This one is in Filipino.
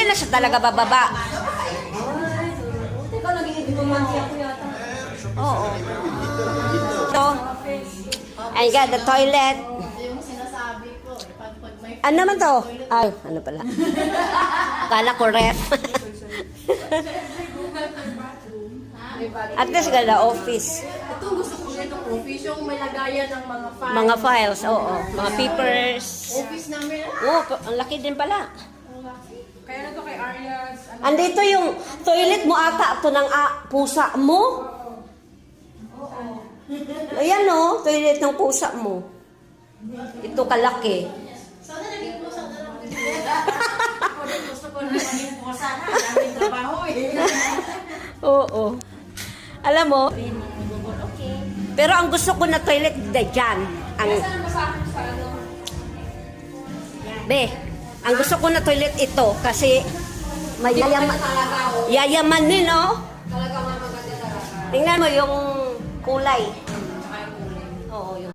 na siya talaga bababa. Ikaw naging romantic ako yata. Oo. So, I got the toilet. Yung sinasabi ko, pag may Ano naman to? Ay, ano pala? Kala ko ref. At least ganda office. Ito gusto ko itong office, yung may lagayan ng mga files. Mga files, oo. Mga papers. Office namin. Oo, ang laki din pala. Kaya na to kay Arias. Andito yung toilet mo ata. Ito ng pusa mo. Ayan o, toilet ng pusa mo. Ito kalaki. Sana naging pusa na lang. Gusto ko na maging pusa na. Daming trabaho eh. Oo. Alam mo, Okay. pero ang gusto ko na toilet dyan. Ang, Saan mo sa akin sa ano? be, ang gusto ko na toilet ito kasi mayayaman, Talaga ako. yayaman din, no? Talaga mga maganda talaga. Tingnan mo yung kulay. Tsaka yung kulay. Oo, yung